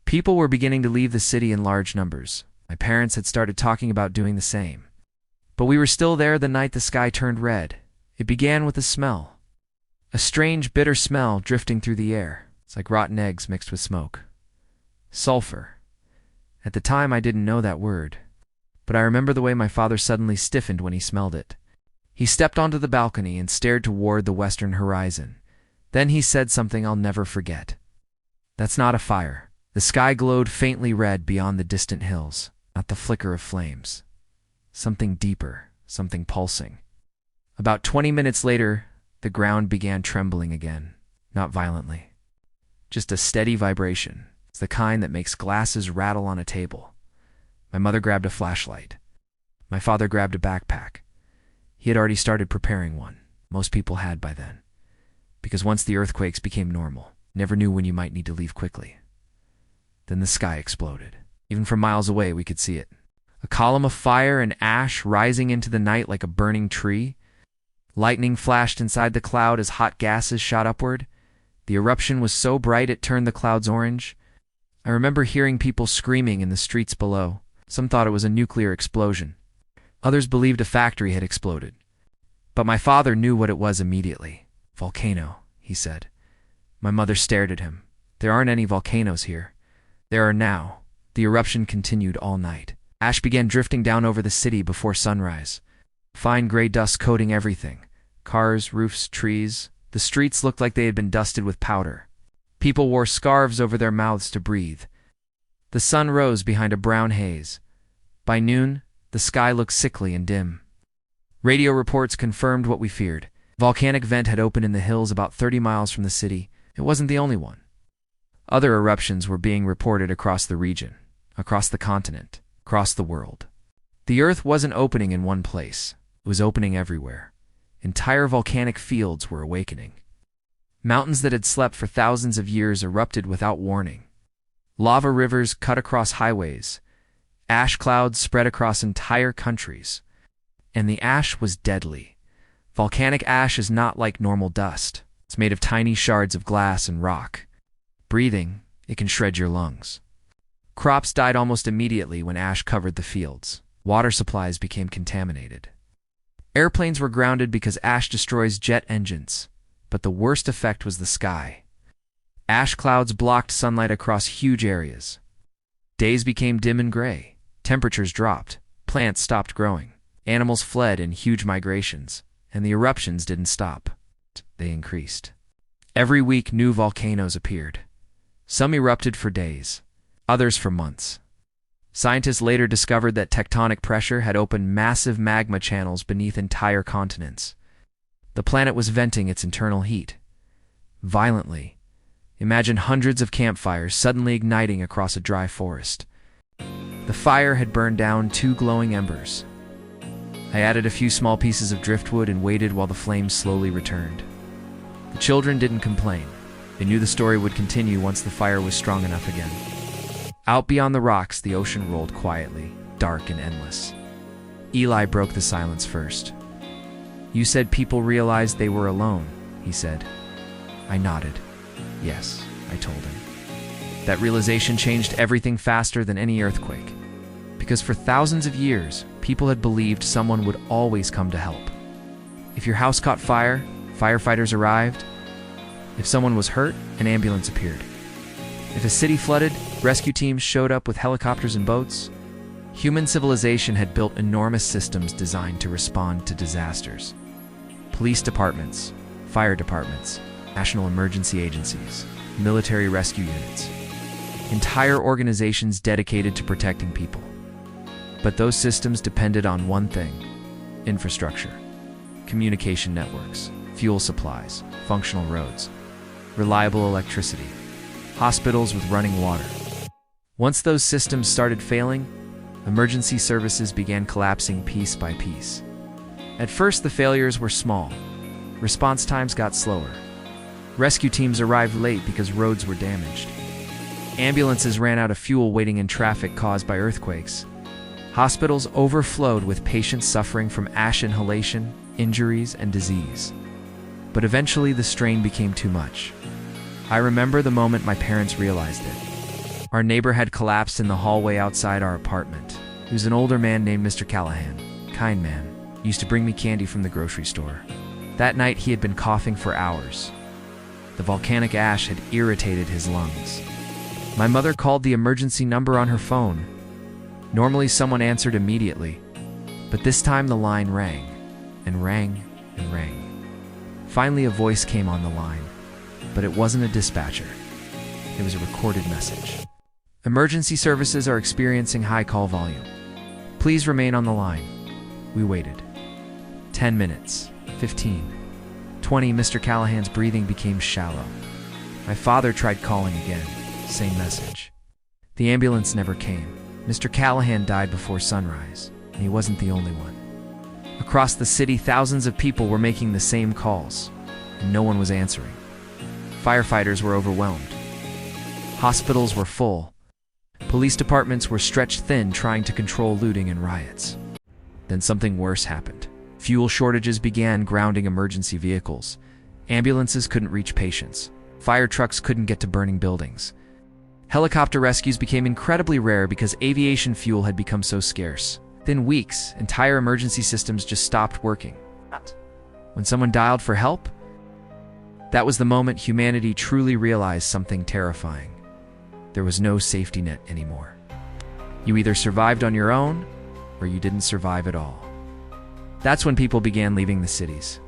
People were beginning to leave the city in large numbers. My parents had started talking about doing the same. But we were still there the night the sky turned red. It began with a smell. A strange, bitter smell drifting through the air. It's like rotten eggs mixed with smoke. Sulfur. At the time, I didn't know that word. But I remember the way my father suddenly stiffened when he smelled it. He stepped onto the balcony and stared toward the western horizon. Then he said something I'll never forget. "That's not a fire." The sky glowed faintly red beyond the distant hills, not the flicker of flames. Something deeper, something pulsing. About 20 minutes later, the ground began trembling again, not violently. Just a steady vibration. It's the kind that makes glasses rattle on a table. My mother grabbed a flashlight. My father grabbed a backpack. He had already started preparing one. Most people had by then. Because once the earthquakes became normal, never knew when you might need to leave quickly. Then the sky exploded. Even from miles away, we could see it. A column of fire and ash rising into the night like a burning tree. Lightning flashed inside the cloud as hot gases shot upward. The eruption was so bright it turned the clouds orange. I remember hearing people screaming in the streets below. Some thought it was a nuclear explosion. Others believed a factory had exploded. But my father knew what it was immediately. "Volcano," he said. My mother stared at him. "There aren't any volcanoes here." "There are now." The eruption continued all night. Ash began drifting down over the city before sunrise. Fine gray dust coating everything. Cars, roofs, trees. The streets looked like they had been dusted with powder. People wore scarves over their mouths to breathe. The sun rose behind a brown haze. By noon, the sky looked sickly and dim. Radio reports confirmed what we feared. Volcanic vent had opened in the hills about 30 miles from the city. It wasn't the only one. Other eruptions were being reported across the region, across the continent, across the world. The earth wasn't opening in one place. It was opening everywhere. Entire volcanic fields were awakening. Mountains that had slept for thousands of years erupted without warning. Lava rivers cut across highways. Ash clouds spread across entire countries. And the ash was deadly. Volcanic ash is not like normal dust. It's made of tiny shards of glass and rock. Breathing, it can shred your lungs. Crops died almost immediately when ash covered the fields. Water supplies became contaminated. Airplanes were grounded because ash destroys jet engines. But the worst effect was the sky. Ash clouds blocked sunlight across huge areas. Days became dim and gray. Temperatures dropped. Plants stopped growing. Animals fled in huge migrations. And the eruptions didn't stop. They increased. Every week, new volcanoes appeared. Some erupted for days, others for months. Scientists later discovered that tectonic pressure had opened massive magma channels beneath entire continents. The planet was venting its internal heat. Violently. Imagine hundreds of campfires suddenly igniting across a dry forest. The fire had burned down 2 glowing embers. I added a few small pieces of driftwood and waited while the flames slowly returned. The children didn't complain. They knew the story would continue once the fire was strong enough again. Out beyond the rocks, the ocean rolled quietly, dark and endless. Eli broke the silence first. "You said people realized they were alone," he said. I nodded. "Yes," I told him. That realization changed everything faster than any earthquake. Because for thousands of years, people had believed someone would always come to help. If your house caught fire, firefighters arrived. If someone was hurt, an ambulance appeared. If a city flooded, rescue teams showed up with helicopters and boats. Human civilization had built enormous systems designed to respond to disasters. Police departments, fire departments, national emergency agencies, military rescue units. Entire organizations dedicated to protecting people. But those systems depended on one thing: infrastructure, communication networks, fuel supplies, functional roads, reliable electricity, hospitals with running water. Once those systems started failing, emergency services began collapsing piece by piece. At first, the failures were small. Response times got slower. Rescue teams arrived late because roads were damaged. Ambulances ran out of fuel waiting in traffic caused by earthquakes. Hospitals overflowed with patients suffering from ash inhalation, injuries, and disease. But eventually the strain became too much. I remember the moment my parents realized it. Our neighbor had collapsed in the hallway outside our apartment. He was an older man named Mr. Callahan. Kind man. He used to bring me candy from the grocery store. That night he had been coughing for hours. The volcanic ash had irritated his lungs. My mother called the emergency number on her phone. Normally someone answered immediately, but this time the line rang, and rang, and rang. Finally a voice came on the line, but it wasn't a dispatcher. It was a recorded message. Emergency services are experiencing high call volume. Please remain on the line. We waited. 10 minutes, 15, 20, Mr. Callahan's breathing became shallow. My father tried calling again, same message. The ambulance never came. Mr. Callahan died before sunrise, and he wasn't the only one. Across the city, thousands of people were making the same calls, and no one was answering. Firefighters were overwhelmed. Hospitals were full. Police departments were stretched thin trying to control looting and riots. Then something worse happened. Fuel shortages began grounding emergency vehicles. Ambulances couldn't reach patients. Fire trucks couldn't get to burning buildings. Helicopter rescues became incredibly rare because aviation fuel had become so scarce. Within weeks, entire emergency systems just stopped working. When someone dialed for help, that was the moment humanity truly realized something terrifying. There was no safety net anymore. You either survived on your own, or you didn't survive at all. That's when people began leaving the cities.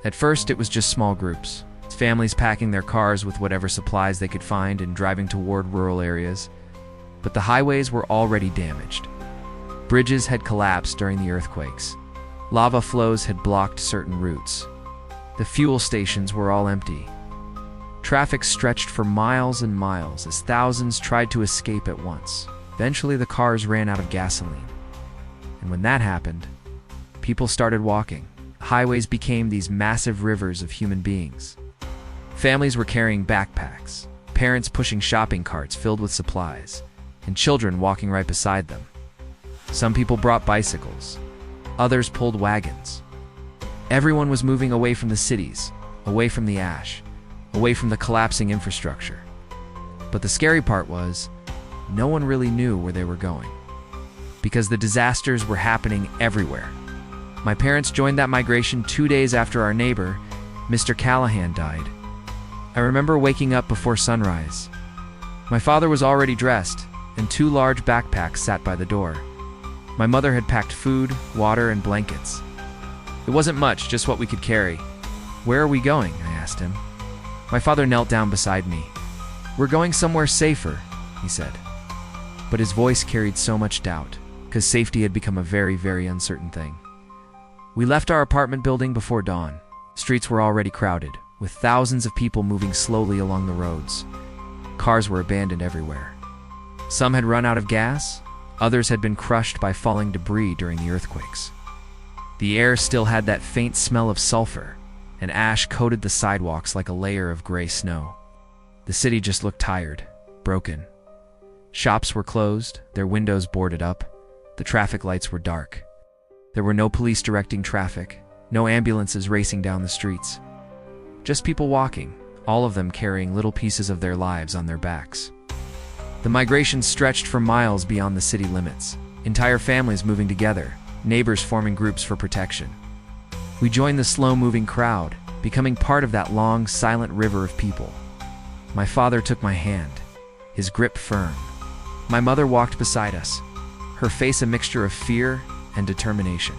At first, it was just small groups. Families packing their cars with whatever supplies they could find and driving toward rural areas. But the highways were already damaged. Bridges had collapsed during the earthquakes. Lava flows had blocked certain routes. The fuel stations were all empty. Traffic stretched for miles and miles as thousands tried to escape at once. Eventually, the cars ran out of gasoline. And when that happened, people started walking. Highways became these massive rivers of human beings. Families were carrying backpacks, parents pushing shopping carts filled with supplies, and children walking right beside them. Some people brought bicycles. Others pulled wagons. Everyone was moving away from the cities, away from the ash, away from the collapsing infrastructure. But the scary part was, no one really knew where they were going, because the disasters were happening everywhere. My parents joined that migration 2 days after our neighbor, Mr. Callahan, died. I remember waking up before sunrise. My father was already dressed, and 2 large backpacks sat by the door. My mother had packed food, water, and blankets. It wasn't much, just what we could carry. "Where are we going?" I asked him. My father knelt down beside me. "We're going somewhere safer," he said. But his voice carried so much doubt, because safety had become a very, very uncertain thing. We left our apartment building before dawn. Streets were already crowded, with thousands of people moving slowly along the roads. Cars were abandoned everywhere. Some had run out of gas, others had been crushed by falling debris during the earthquakes. The air still had that faint smell of sulfur, and ash coated the sidewalks like a layer of gray snow. The city just looked tired, broken. Shops were closed, their windows boarded up. The traffic lights were dark. There were no police directing traffic, no ambulances racing down the streets. Just people walking, all of them carrying little pieces of their lives on their backs. The migration stretched for miles beyond the city limits, entire families moving together, neighbors forming groups for protection. We joined the slow-moving crowd, becoming part of that long, silent river of people. My father took my hand, his grip firm. My mother walked beside us, her face a mixture of fear and determination.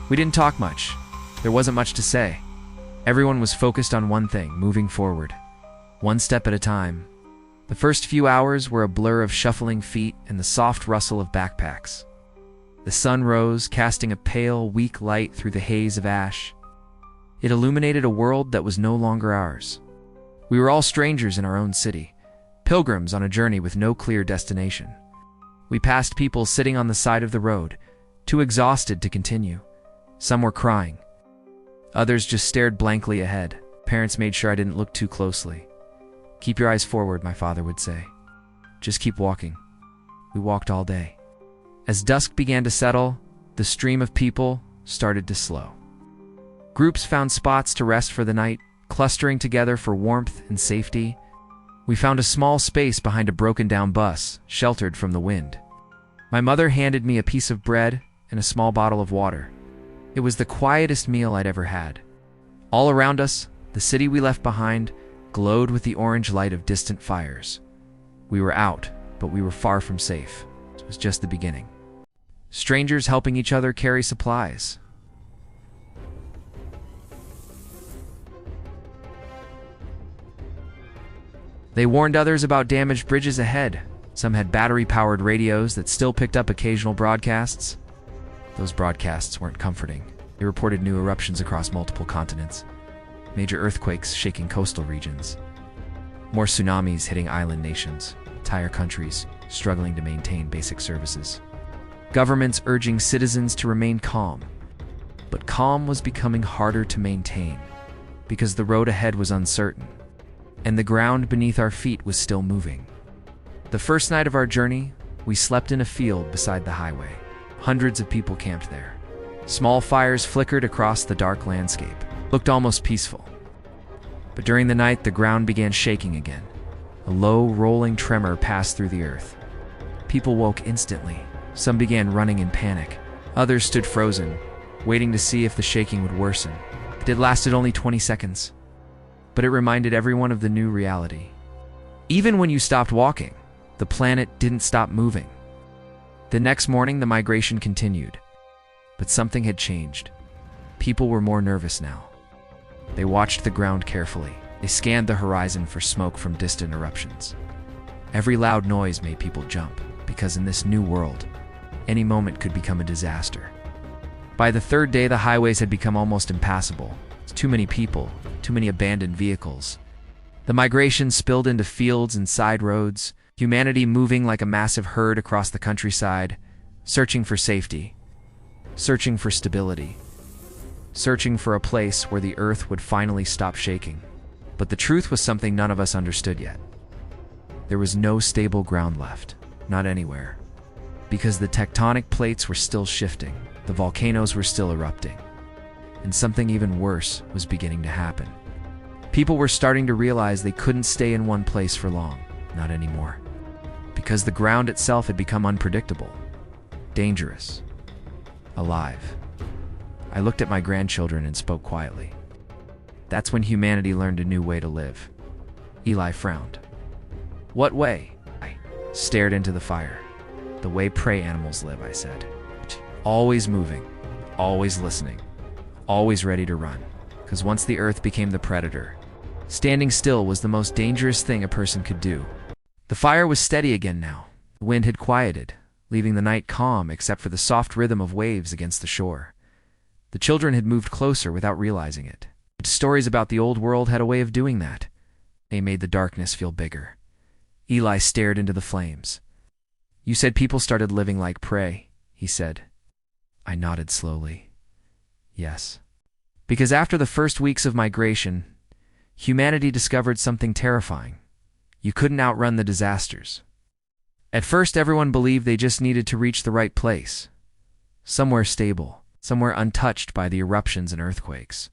We didn't talk much. There wasn't much to say. Everyone was focused on one thing, moving forward, one step at a time. The first few hours were a blur of shuffling feet and the soft rustle of backpacks. The sun rose, casting a pale, weak light through the haze of ash. It illuminated a world that was no longer ours. We were all strangers in our own city, pilgrims on a journey with no clear destination. We passed people sitting on the side of the road, too exhausted to continue. Some were crying. Others just stared blankly ahead. Parents made sure I didn't look too closely. "Keep your eyes forward," my father would say. "Just keep walking." We walked all day. As dusk began to settle, the stream of people started to slow. Groups found spots to rest for the night, clustering together for warmth and safety. We found a small space behind a broken-down bus, sheltered from the wind. My mother handed me a piece of bread and a small bottle of water. It was the quietest meal I'd ever had. All around us, the city we left behind glowed with the orange light of distant fires. We were out, but we were far from safe. It was just the beginning. Strangers helping each other carry supplies. They warned others about damaged bridges ahead. Some had battery-powered radios that still picked up occasional broadcasts. Those broadcasts weren't comforting. They reported new eruptions across multiple continents, major earthquakes shaking coastal regions, more tsunamis hitting island nations, entire countries struggling to maintain basic services, governments urging citizens to remain calm. But calm was becoming harder to maintain because the road ahead was uncertain, and the ground beneath our feet was still moving. The first night of our journey, we slept in a field beside the highway. Hundreds of people camped there. Small fires flickered across the dark landscape. Looked almost peaceful. But during the night, the ground began shaking again. A low, rolling tremor passed through the earth. People woke instantly. Some began running in panic. Others stood frozen, waiting to see if the shaking would worsen. It lasted only 20 seconds. But it reminded everyone of the new reality. Even when you stopped walking, the planet didn't stop moving. The next morning, the migration continued. But something had changed. People were more nervous now. They watched the ground carefully. They scanned the horizon for smoke from distant eruptions. Every loud noise made people jump, because in this new world, any moment could become a disaster. By the third day, the highways had become almost impassable. Too many people, too many abandoned vehicles. The migration spilled into fields and side roads, humanity moving like a massive herd across the countryside, searching for safety, searching for stability, searching for a place where the earth would finally stop shaking. But the truth was something none of us understood yet. There was no stable ground left, not anywhere, because the tectonic plates were still shifting, the volcanoes were still erupting, and something even worse was beginning to happen. People were starting to realize they couldn't stay in one place for long, not anymore, because the ground itself had become unpredictable, dangerous, alive. I looked at my grandchildren and spoke quietly. That's when humanity learned a new way to live. Eli frowned. What way? I stared into the fire. The way prey animals live, I said. Always moving, always listening, always ready to run. Because once the earth became the predator, standing still was the most dangerous thing a person could do. The fire was steady again now. The wind had quieted, leaving the night calm except for the soft rhythm of waves against the shore. The children had moved closer without realizing it. Stories about the old world had a way of doing that. They made the darkness feel bigger. Eli stared into the flames. You said people started living like prey, he said. I nodded slowly. Yes. Because after the first weeks of migration, humanity discovered something terrifying. You couldn't outrun the disasters. At first, everyone believed they just needed to reach the right place. Somewhere stable, somewhere untouched by the eruptions and earthquakes.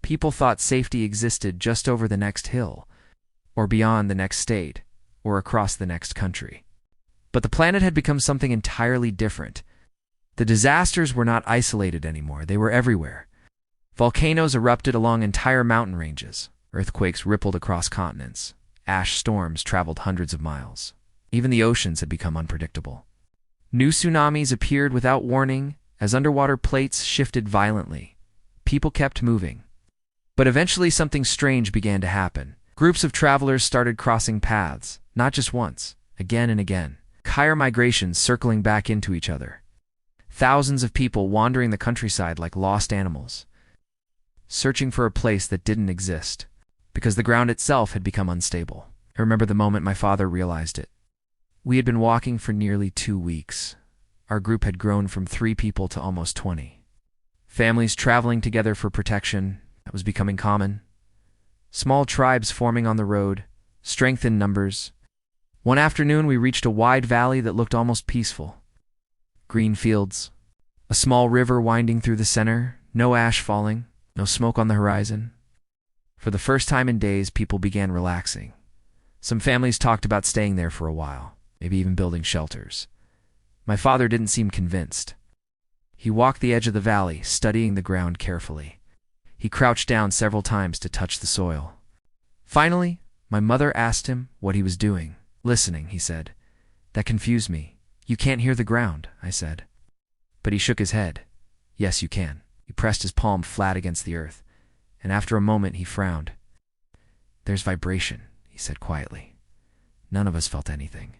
People thought safety existed just over the next hill, or beyond the next state, or across the next country. But the planet had become something entirely different. The disasters were not isolated anymore, they were everywhere. Volcanoes erupted along entire mountain ranges. Earthquakes rippled across continents. Ash storms traveled hundreds of miles. Even the oceans had become unpredictable. New tsunamis appeared without warning as underwater plates shifted violently. People kept moving. But eventually something strange began to happen. Groups of travelers started crossing paths, not just once, again and again. Entire migrations circling back into each other. Thousands of people wandering the countryside like lost animals, searching for a place that didn't exist, because the ground itself had become unstable. I remember the moment my father realized it. We had been walking for nearly 2 weeks. Our group had grown from 3 people to almost 20. Families traveling together for protection, that was becoming common. Small tribes forming on the road, strength in numbers. One afternoon we reached a wide valley that looked almost peaceful. Green fields, a small river winding through the center, no ash falling, no smoke on the horizon. For the first time in days, people began relaxing. Some families talked about staying there for a while, maybe even building shelters. My father didn't seem convinced. He walked the edge of the valley, studying the ground carefully. He crouched down several times to touch the soil. Finally, my mother asked him what he was doing. Listening, he said. That confused me. You can't hear the ground, I said. But he shook his head. Yes, you can. He pressed his palm flat against the earth, and after a moment he frowned. There's vibration, he said quietly. None of us felt anything.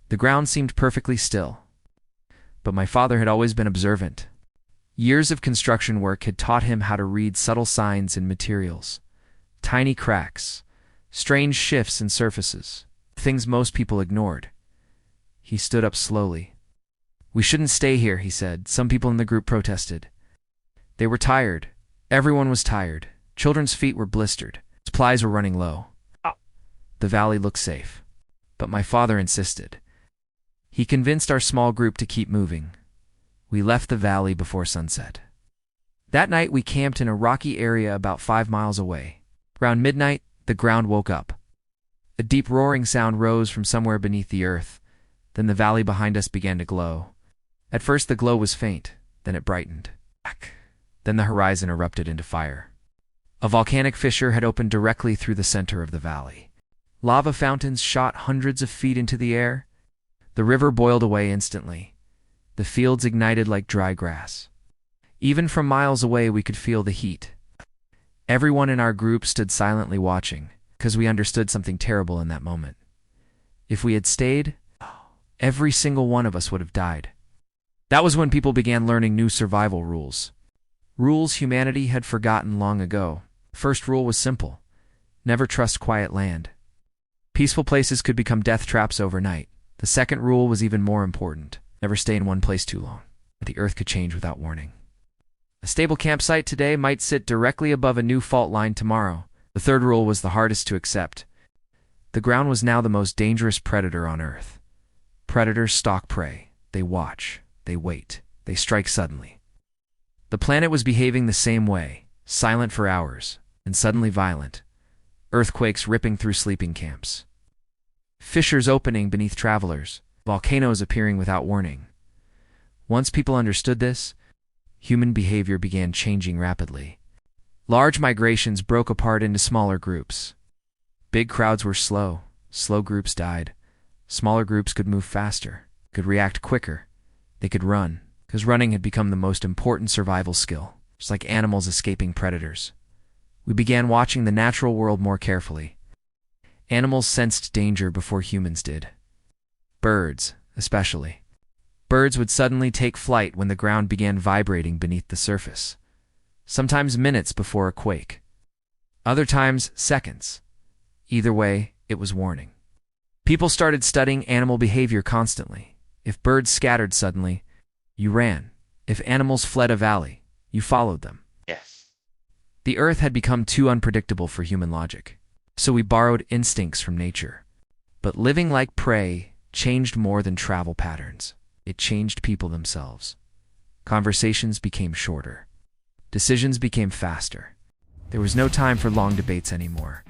The ground seemed perfectly still. But my father had always been observant. Years of construction work had taught him how to read subtle signs in materials. Tiny cracks, strange shifts in surfaces, things most people ignored. He stood up slowly. We shouldn't stay here, he said. Some people in the group protested. They were tired. Everyone was tired. Children's feet were blistered. Supplies were running low. The valley looked safe. But my father insisted. He convinced our small group to keep moving. We left the valley before sunset. That night we camped in a rocky area about 5 miles away. Around midnight, the ground woke up. A deep roaring sound rose from somewhere beneath the earth. Then the valley behind us began to glow. At first the glow was faint, then it brightened. Then the horizon erupted into fire. A volcanic fissure had opened directly through the center of the valley. Lava fountains shot hundreds of feet into the air. The river boiled away instantly. The fields ignited like dry grass. Even from miles away we could feel the heat. Everyone in our group stood silently watching, because we understood something terrible in that moment. If we had stayed, every single one of us would have died. That was when people began learning new survival rules. Rules humanity had forgotten long ago. First rule was simple. Never trust quiet land. Peaceful places could become death traps overnight. The second rule was even more important. Never stay in one place too long. The earth could change without warning. A stable campsite today might sit directly above a new fault line tomorrow. The third rule was the hardest to accept. The ground was now the most dangerous predator on earth. Predators stalk prey. They watch. They wait. They strike suddenly. The planet was behaving the same way, silent for hours, and suddenly violent. Earthquakes ripping through sleeping camps. Fissures opening beneath travelers. Volcanoes appearing without warning. Once people understood this, human behavior began changing rapidly. Large migrations broke apart into smaller groups. Big crowds were slow. Slow groups died. Smaller groups could move faster, could react quicker. They could run, because running had become the most important survival skill, just like animals escaping predators. We began watching the natural world more carefully. Animals sensed danger before humans did. Birds, especially. Birds would suddenly take flight when the ground began vibrating beneath the surface. Sometimes minutes before a quake. Other times, seconds. Either way, it was warning. People started studying animal behavior constantly. If birds scattered suddenly, you ran. If animals fled a valley, you followed them. Yes. The earth had become too unpredictable for human logic, so we borrowed instincts from nature. But living like prey changed more than travel patterns. It changed people themselves. Conversations became shorter. Decisions became faster. There was no time for long debates anymore.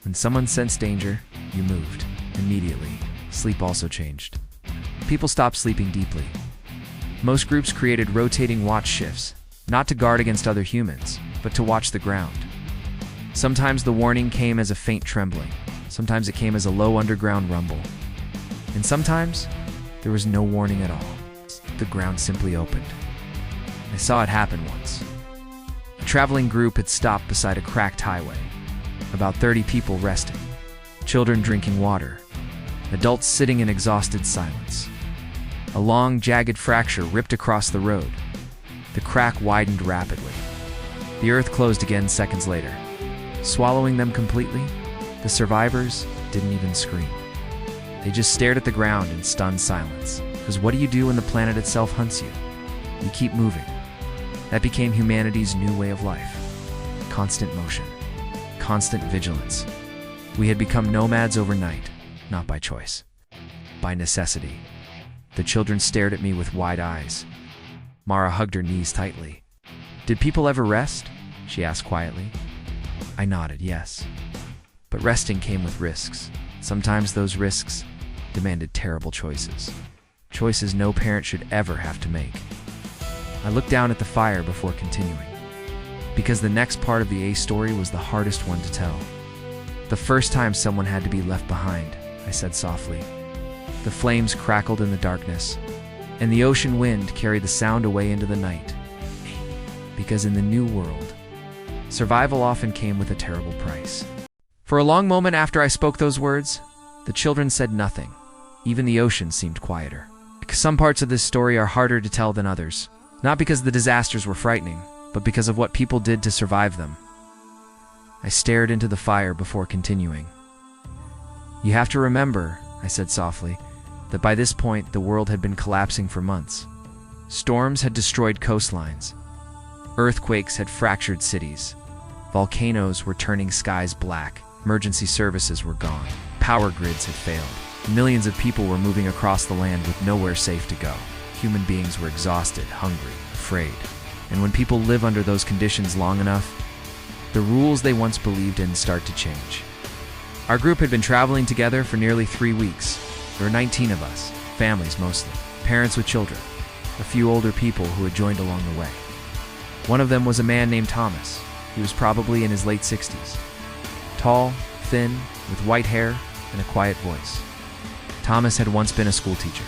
When someone sensed danger, you moved. Immediately, sleep also changed. People stopped sleeping deeply. Most groups created rotating watch shifts, not to guard against other humans, but to watch the ground. Sometimes the warning came as a faint trembling. Sometimes it came as a low underground rumble. And sometimes, there was no warning at all. The ground simply opened. I saw it happen once. A traveling group had stopped beside a cracked highway. About 30 people resting. Children drinking water. Adults sitting in exhausted silence. A long, jagged fracture ripped across the road. The crack widened rapidly. The earth closed again seconds later. Swallowing them completely, the survivors didn't even scream. They just stared at the ground in stunned silence. Because what do you do when the planet itself hunts you? You keep moving. That became humanity's new way of life. Constant motion. Constant vigilance. We had become nomads overnight, not by choice. By necessity. The children stared at me with wide eyes. Mara hugged her knees tightly. Did people ever rest? She asked quietly. I nodded, yes. But resting came with risks. Sometimes those risks demanded terrible choices. Choices no parent should ever have to make. I looked down at the fire before continuing, because the next part of the A story was the hardest one to tell. The first time someone had to be left behind, I said softly. The flames crackled in the darkness, and the ocean wind carried the sound away into the night. Because in the new world, survival often came with a terrible price. For a long moment after I spoke those words, the children said nothing. Even the ocean seemed quieter. Some parts of this story are harder to tell than others, not because the disasters were frightening, but because of what people did to survive them. I stared into the fire before continuing. You have to remember, I said softly, that by this point the world had been collapsing for months. Storms had destroyed coastlines. Earthquakes had fractured cities. Volcanoes were turning skies black. Emergency services were gone. Power grids had failed. Millions of people were moving across the land with nowhere safe to go. Human beings were exhausted, hungry, afraid. And when people live under those conditions long enough, the rules they once believed in start to change. Our group had been traveling together for nearly 3 weeks. There were 19 of us, families mostly, parents with children, a few older people who had joined along the way. One of them was a man named Thomas. He was probably in his late 60s. Tall, thin, with white hair and a quiet voice. Thomas had once been a schoolteacher.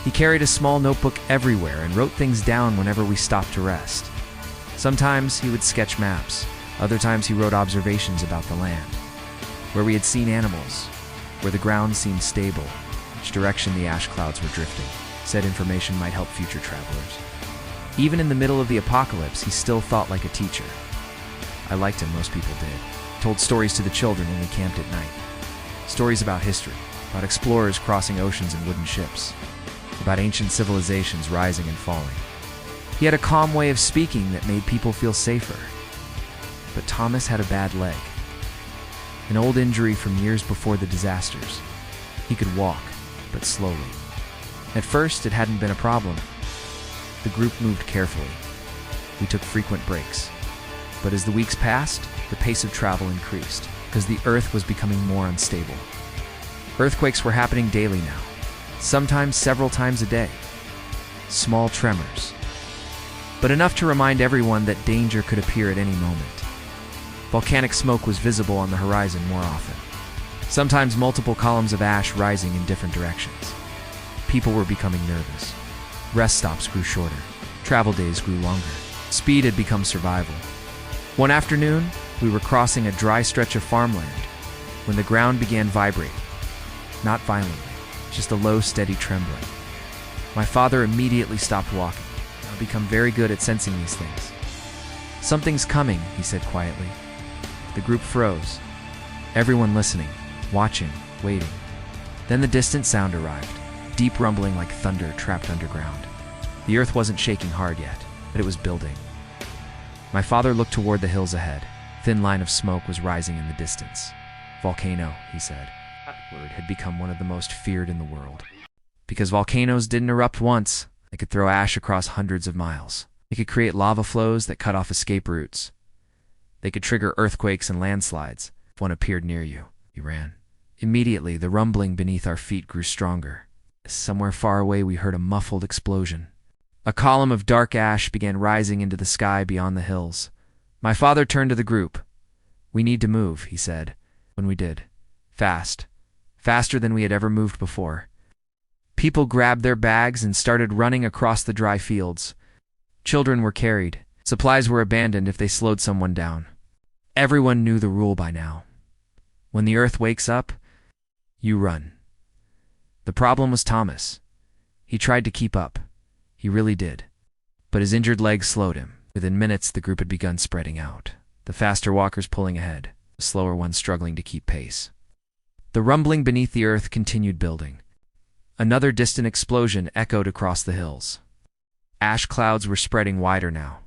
He carried a small notebook everywhere and wrote things down whenever we stopped to rest. Sometimes he would sketch maps. Other times he wrote observations about the land, where we had seen animals, where the ground seemed stable, which direction the ash clouds were drifting. Said information might help future travelers. Even in the middle of the apocalypse, he still thought like a teacher. I liked him, most people did. Told stories to the children when we camped at night. Stories about history, about explorers crossing oceans in wooden ships, about ancient civilizations rising and falling. He had a calm way of speaking that made people feel safer. But Thomas had a bad leg, an old injury from years before the disasters. He could walk, but slowly. At first, it hadn't been a problem. The group moved carefully. We took frequent breaks. But as the weeks passed, the pace of travel increased, because the Earth was becoming more unstable. Earthquakes were happening daily now, sometimes several times a day. Small tremors, but enough to remind everyone that danger could appear at any moment. Volcanic smoke was visible on the horizon more often, sometimes multiple columns of ash rising in different directions. People were becoming nervous. Rest stops grew shorter. Travel days grew longer. Speed had become survival. One afternoon, we were crossing a dry stretch of farmland when the ground began vibrating. Not violently, just a low, steady trembling. My father immediately stopped walking. I've become very good at sensing these things. Something's coming, he said quietly. The group froze. Everyone listening, watching, waiting. Then the distant sound arrived, deep rumbling like thunder trapped underground. The earth wasn't shaking hard yet, but it was building. My father looked toward the hills ahead. A thin line of smoke was rising in the distance. Volcano, he said. That word had become one of the most feared in the world. Because volcanoes didn't erupt once, they could throw ash across hundreds of miles. They could create lava flows that cut off escape routes. They could trigger earthquakes and landslides. If one appeared near you, you ran. Immediately, the rumbling beneath our feet grew stronger. Somewhere far away, we heard a muffled explosion. A column of dark ash began rising into the sky beyond the hills. My father turned to the group. "We need to move," he said. When we did. Fast. Faster than we had ever moved before. People grabbed their bags and started running across the dry fields. Children were carried. Supplies were abandoned if they slowed someone down. Everyone knew the rule by now. When the earth wakes up, you run. The problem was Thomas. He tried to keep up. He really did. But his injured leg slowed him. Within minutes, the group had begun spreading out. The faster walkers pulling ahead, the slower ones struggling to keep pace. The rumbling beneath the earth continued building. Another distant explosion echoed across the hills. Ash clouds were spreading wider now.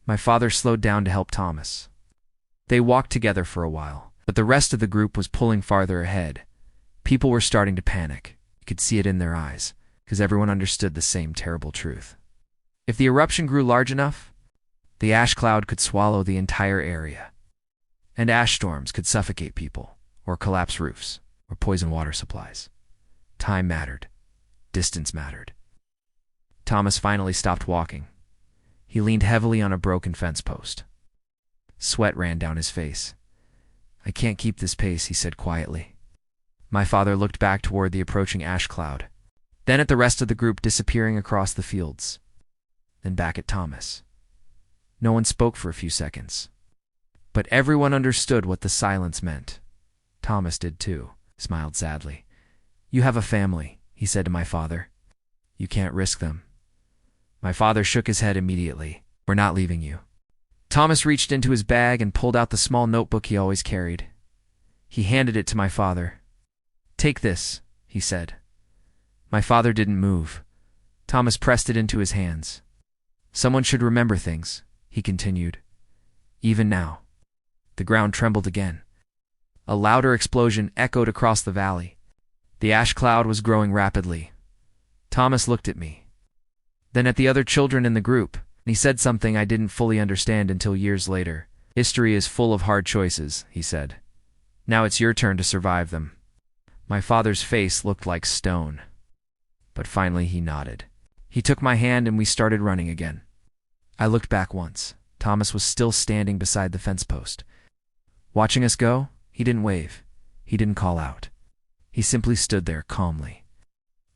My father slowed down to help Thomas. They walked together for a while, but the rest of the group was pulling farther ahead. People were starting to panic. You could see it in their eyes, because everyone understood the same terrible truth. If the eruption grew large enough, the ash cloud could swallow the entire area. And ash storms could suffocate people, or collapse roofs, or poison water supplies. Time mattered. Distance mattered. Thomas finally stopped walking. He leaned heavily on a broken fence post. Sweat ran down his face. "I can't keep this pace," he said quietly. My father looked back toward the approaching ash cloud, then at the rest of the group disappearing across the fields, then back at Thomas. No one spoke for a few seconds, but everyone understood what the silence meant. Thomas did too, smiled sadly. "You have a family," he said to my father. "You can't risk them." My father shook his head immediately. "We're not leaving you." Thomas reached into his bag and pulled out the small notebook he always carried. He handed it to my father. "Take this," he said. My father didn't move. Thomas pressed it into his hands. "Someone should remember things," he continued. "Even now." The ground trembled again. A louder explosion echoed across the valley. The ash cloud was growing rapidly. Thomas looked at me, then at the other children in the group, and he said something I didn't fully understand until years later. "History is full of hard choices," he said. "Now it's your turn to survive them." My father's face looked like stone, but finally he nodded. He took my hand and we started running again. I looked back once. Thomas was still standing beside the fence post. Watching us go, he didn't wave. He didn't call out. He simply stood there calmly.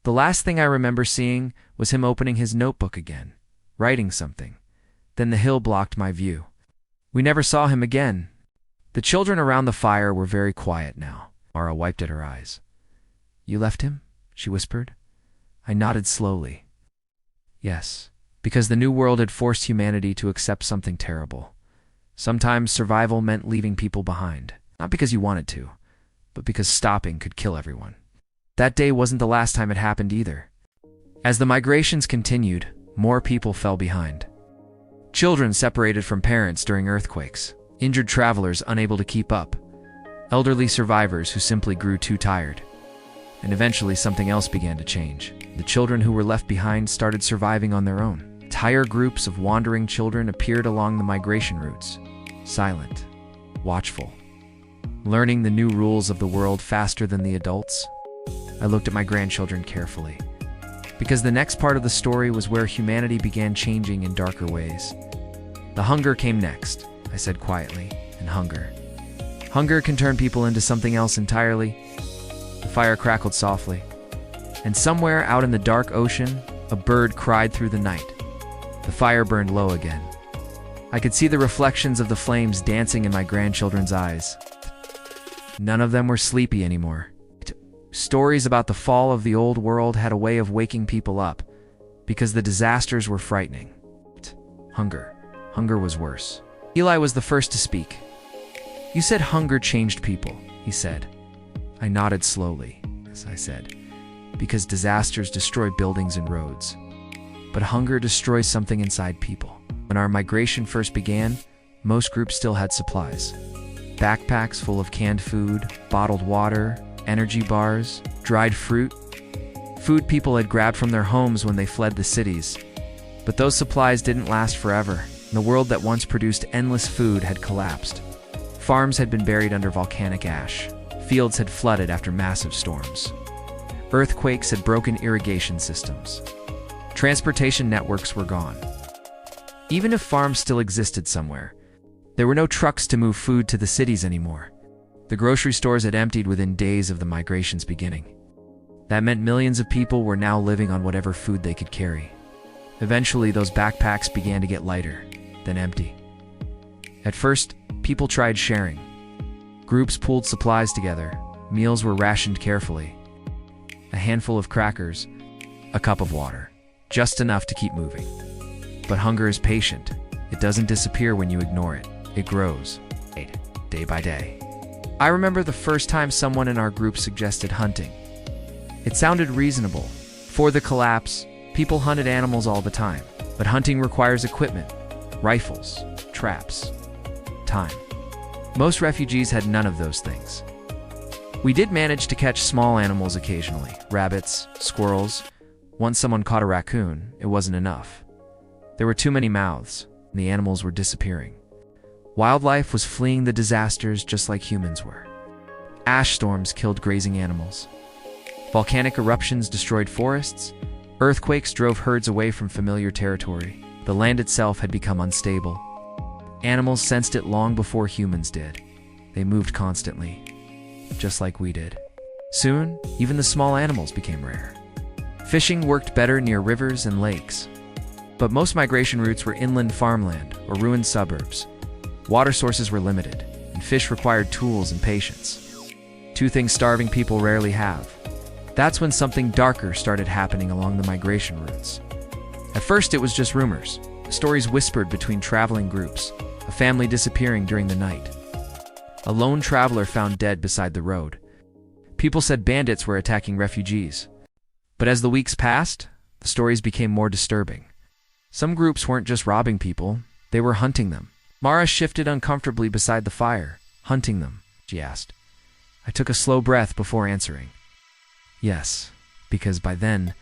The last thing I remember seeing was him opening his notebook again, writing something. Then the hill blocked my view. We never saw him again. The children around the fire were very quiet now. Mara wiped at her eyes. "You left him?" she whispered. I nodded slowly. Yes, because the new world had forced humanity to accept something terrible. Sometimes survival meant leaving people behind, not because you wanted to, but because stopping could kill everyone. That day wasn't the last time it happened either. As the migrations continued, more people fell behind. Children separated from parents during earthquakes, injured travelers unable to keep up, elderly survivors who simply grew too tired. And eventually something else began to change. The children who were left behind started surviving on their own. Entire groups of wandering children appeared along the migration routes, silent, watchful, learning the new rules of the world faster than the adults. I looked at my grandchildren carefully, because the next part of the story was where humanity began changing in darker ways. The hunger came next, I said quietly, and hunger. Hunger can turn people into something else entirely. The fire crackled softly, and somewhere out in the dark ocean, a bird cried through the night. The fire burned low again. I could see the reflections of the flames dancing in my grandchildren's eyes. None of them were sleepy anymore. Stories about the fall of the old world had a way of waking people up, because the disasters were frightening. Hunger. Hunger was worse. Eli was the first to speak. "You said hunger changed people," he said. I nodded slowly, as I said, "because disasters destroy buildings and roads. But hunger destroys something inside people." When our migration first began, most groups still had supplies. Backpacks full of canned food, bottled water, energy bars, dried fruit. Food people had grabbed from their homes when they fled the cities. But those supplies didn't last forever. The world that once produced endless food had collapsed. Farms had been buried under volcanic ash. Fields had flooded after massive storms. Earthquakes had broken irrigation systems. Transportation networks were gone. Even if farms still existed somewhere, there were no trucks to move food to the cities anymore. The grocery stores had emptied within days of the migration's beginning. That meant millions of people were now living on whatever food they could carry. Eventually, those backpacks began to get lighter, then empty. At first, people tried sharing. Groups pooled supplies together. Meals were rationed carefully. A handful of crackers, a cup of water, just enough to keep moving. But hunger is patient. It doesn't disappear when you ignore it. It grows, day by day. I remember the first time someone in our group suggested hunting. It sounded reasonable. Before the collapse, people hunted animals all the time. But hunting requires equipment, rifles, traps, time. Most refugees had none of those things. We did manage to catch small animals occasionally, rabbits, squirrels. Once someone caught a raccoon, it wasn't enough. There were too many mouths, and the animals were disappearing. Wildlife was fleeing the disasters just like humans were. Ash storms killed grazing animals. Volcanic eruptions destroyed forests. Earthquakes drove herds away from familiar territory. The land itself had become unstable. Animals sensed it long before humans did. They moved constantly, just like we did. Soon, even the small animals became rare. Fishing worked better near rivers and lakes. But most migration routes were inland farmland or ruined suburbs. Water sources were limited, and fish required tools and patience. Two things starving people rarely have. That's when something darker started happening along the migration routes. At first, it was just rumors, stories whispered between traveling groups, a family disappearing during the night. A lone traveler found dead beside the road. People said bandits were attacking refugees. But as the weeks passed, the stories became more disturbing. Some groups weren't just robbing people, they were hunting them. Mara shifted uncomfortably beside the fire. Hunting them, she asked. I took a slow breath before answering. Yes, because by then,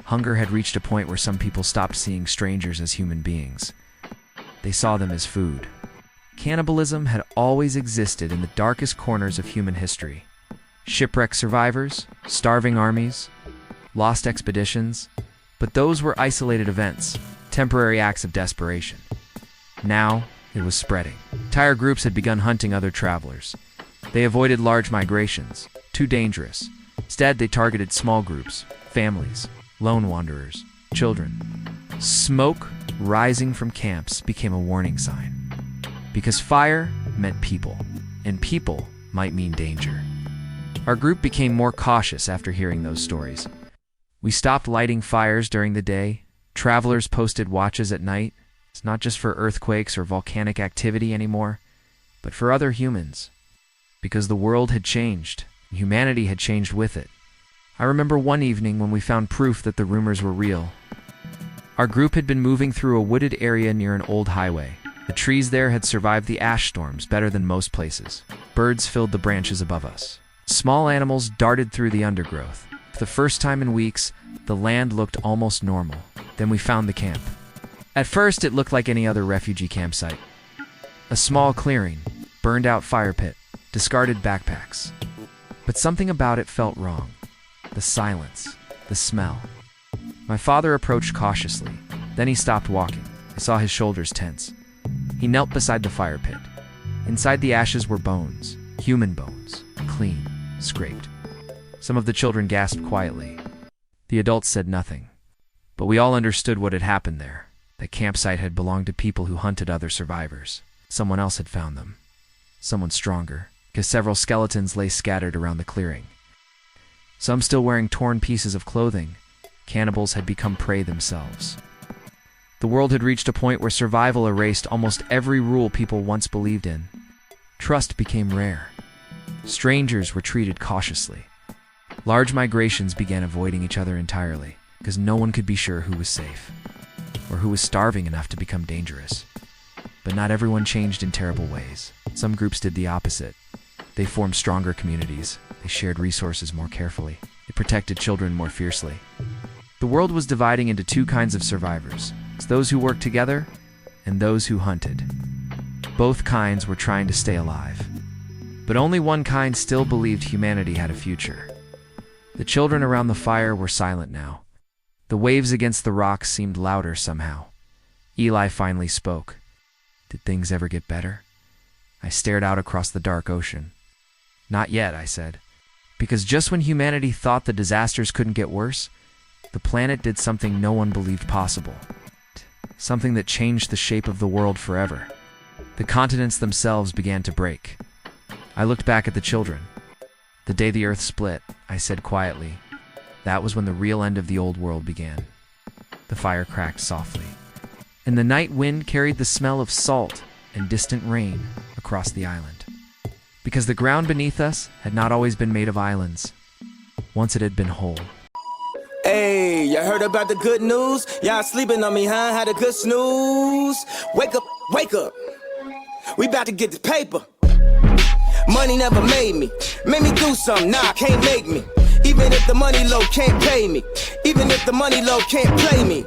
hunger had reached a point where some people stopped seeing strangers as human beings. They saw them as food. Cannibalism had always existed in the darkest corners of human history. Shipwreck survivors, starving armies, lost expeditions, but those were isolated events, temporary acts of desperation. Now, it was spreading. Entire groups had begun hunting other travelers. They avoided large migrations, too dangerous. Instead, they targeted small groups, families, lone wanderers, children. Smoke rising from camps became a warning sign. Because fire meant people, and people might mean danger. Our group became more cautious after hearing those stories. We stopped lighting fires during the day. Travelers posted watches at night. It's not just for earthquakes or volcanic activity anymore, but for other humans. Because the world had changed, and humanity had changed with it. I remember one evening when we found proof that the rumors were real. Our group had been moving through a wooded area near an old highway. The trees there had survived the ash storms better than most places. Birds filled the branches above us. Small animals darted through the undergrowth. For the first time in weeks, the land looked almost normal. Then we found the camp. At first, it looked like any other refugee campsite. A small clearing, burned-out fire pit, discarded backpacks. But something about it felt wrong. The silence, the smell. My father approached cautiously. Then he stopped walking. I saw his shoulders tense. He knelt beside the fire pit. Inside the ashes were bones, human bones, clean, scraped. Some of the children gasped quietly. The adults said nothing. But we all understood what had happened there. That campsite had belonged to people who hunted other survivors. Someone else had found them. Someone stronger, because several skeletons lay scattered around the clearing. Some still wearing torn pieces of clothing. Cannibals had become prey themselves. The world had reached a point where survival erased almost every rule people once believed in. Trust became rare. Strangers were treated cautiously. Large migrations began avoiding each other entirely, because no one could be sure who was safe, or who was starving enough to become dangerous. But not everyone changed in terrible ways. Some groups did the opposite. They formed stronger communities. They shared resources more carefully. They protected children more fiercely. The world was dividing into two kinds of survivors. It's those who worked together and those who hunted. Both kinds were trying to stay alive. But only one kind still believed humanity had a future. The children around the fire were silent now. The waves against the rocks seemed louder somehow. Eli finally spoke. Did things ever get better? I stared out across the dark ocean. Not yet, I said. Because just when humanity thought the disasters couldn't get worse, the planet did something no one believed possible. Something that changed the shape of the world forever. The continents themselves began to break. I looked back at the children. The day the earth split, I said quietly, that was when the real end of the old world began. The fire cracked softly, and the night wind carried the smell of salt and distant rain across the island. Because the ground beneath us had not always been made of islands. Once it had been whole. Hey, you heard about the good news? Y'all sleeping on me, huh? Had a good snooze. Wake up, wake up. We about to get this paper. Money never made me. Made me do something, nah, can't make me. Even if the money low can't pay me. Even if the money low can't play me.